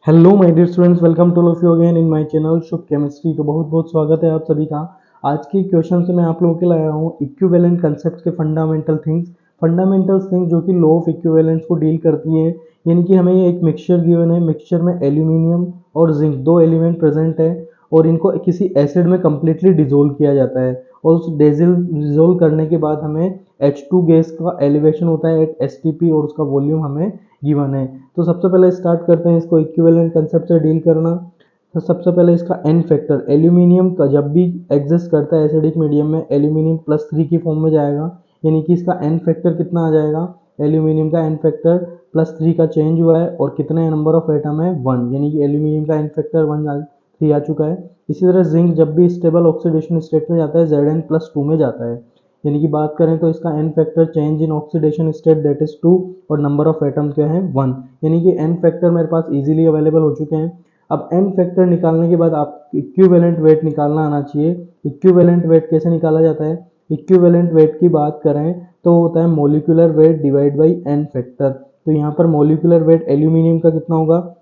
Hello my dear students, welcome to all of you again in my channel Shubh chemistry. तो बहुत बहुत स्वागत है आप सभी का। आज के क्वेश्चन से मैं आप लोगों के लिए आया हूँ इक्विवेलेंट कंसेप्ट के फंडामेंटल थिंग्स जो कि लॉ ऑफ इक्विवेलेंस को डील करती हैं। यानी कि हमें एक मिक्सचर गिवन है, मिक्सचर में एल्यूमिनियम और जिंक दो एलिमेंट प्रेजेंट है और इनको किसी एसिड में कम्प्लीटली डिजोल्व किया जाता है और उस डिजोल्व करने के बाद हमें H2 गैस का एलिवेशन होता है एट STP और उसका वॉल्यूम हमें गिवन है। तो सबसे पहले स्टार्ट करते हैं इसको इक्विवेलेंट कंसेप्ट से डील करना। तो सबसे पहले इसका एन फैक्टर, एल्यूमिनियम का जब भी एग्जिस्ट करता है एसिडिक मीडियम में एल्यूमिनियम +3 की फॉर्म में जाएगा। यानी कि इसका एन फैक्टर कितना आ जाएगा, एल्यूमिनियम का एन फैक्टर +3 का चेंज हुआ है और कितने नंबर ऑफ एटम है 1, यानी कि एल्यूमिनियम का एन फैक्टर 3 आ चुका है। इसी तरह जिंक जब भी स्टेबल ऑक्सीडेशन स्टेट में जाता है Zn+2 में जाता है। यानी कि बात करें तो इसका N factor change in oxidation state that is 2 और नंबर ऑफ एटम क्या है 1। यानी कि एन फैक्टर मेरे पास इजीली अवेलेबल हो चुके हैं। अब एन फैक्टर निकालने के बाद आप इक्विवेलेंट वेट निकालना आना चाहिए। इक्विवेलेंट वेट कैसे निकाला जाता है, इक्विवेलेंट वेट की बात करें तो होता है molecular weight divide by N factor. तो यहाँ पर मोलिकुलर वेट एल्यूमिनियम का कितना होगा,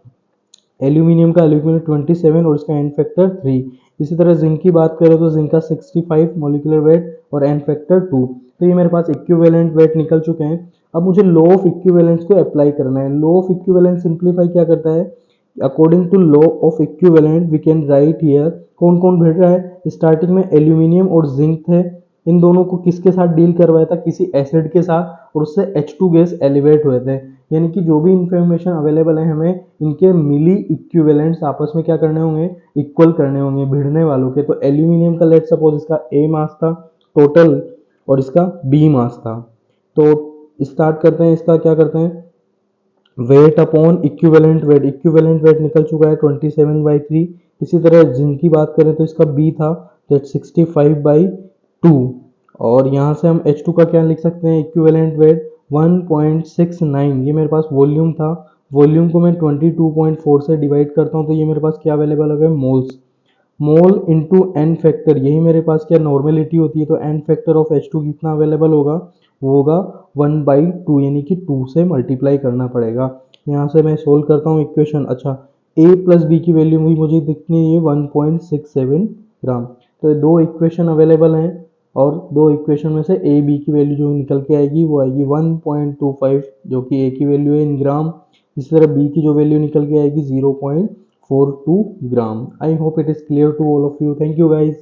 एल्यूमिनियम का एल्यूमिनियम 27 और इसका एन फैक्टर 3। इसी तरह जिंक की बात करें तो जिंक का 65 मोलिकुलर वेट और एन फैक्टर 2। तो ये मेरे पास इक्विवेलेंट वेट निकल चुके हैं। अब मुझे लॉ ऑफ इक्विवेलेंस को अप्लाई करना है। लॉ ऑफ इक्विवेलेंस सिंप्लीफाई क्या करता है, according to law of equivalent we can write here कौन कौन भिड़ रहा है। स्टार्टिंग में एल्यूमिनियम और जिंक थे, इन दोनों को किसके साथ डील करवाया था, किसी एसिड के साथ और उससे H2 गैस एलिवेट हुए थे। यानी कि जो भी इंफॉर्मेशन अवेलेबल है हमें इनके मिली इक्विवेलेंट्स आपस में क्या करने होंगे, इक्वल करने होंगे भिड़ने वालों के। तो एल्यूमिनियम का लेट सपोज इसका A मास था टोटल और इसका B मास था। तो स्टार्ट करते हैं, इसका क्या करते हैं, weight upon equivalent weight. Equivalent weight निकल चुका है 27/3। इसी तरह जिनकी बात करें तो इसका बी था दैट 65/2 और यहाँ से हम H2 का क्या लिख सकते हैं, इक्विवेलेंट वेट 1.69। ये मेरे पास वॉल्यूम था, वॉल्यूम को मैं 22.4 से डिवाइड करता हूँ तो ये मेरे पास क्या अवेलेबल हो गया, moles. Mole into N factor, यही मेरे पास क्या नॉर्मेलिटी होती है। तो एन फैक्टर ऑफ H2 कितना अवेलेबल होगा, वो होगा 1/2, यानी कि 2 से मल्टीप्लाई करना पड़ेगा। यहाँ से मैं सोल्व करता हूँ इक्वेशन। अच्छा, A प्लस बी की वैल्यू भी मुझे दिखनी है 1.67 ग्राम। तो ये दो इक्वेशन अवेलेबल हैं और दो इक्वेशन में से ए बी की वैल्यू जो निकल के आएगी वो आएगी 1.25, जो कि ए की वैल्यू है इन ग्राम। इसी तरह बी की जो वैल्यू निकल के आएगी 0.42 gram. I hope it is clear to all of you. Thank you guys.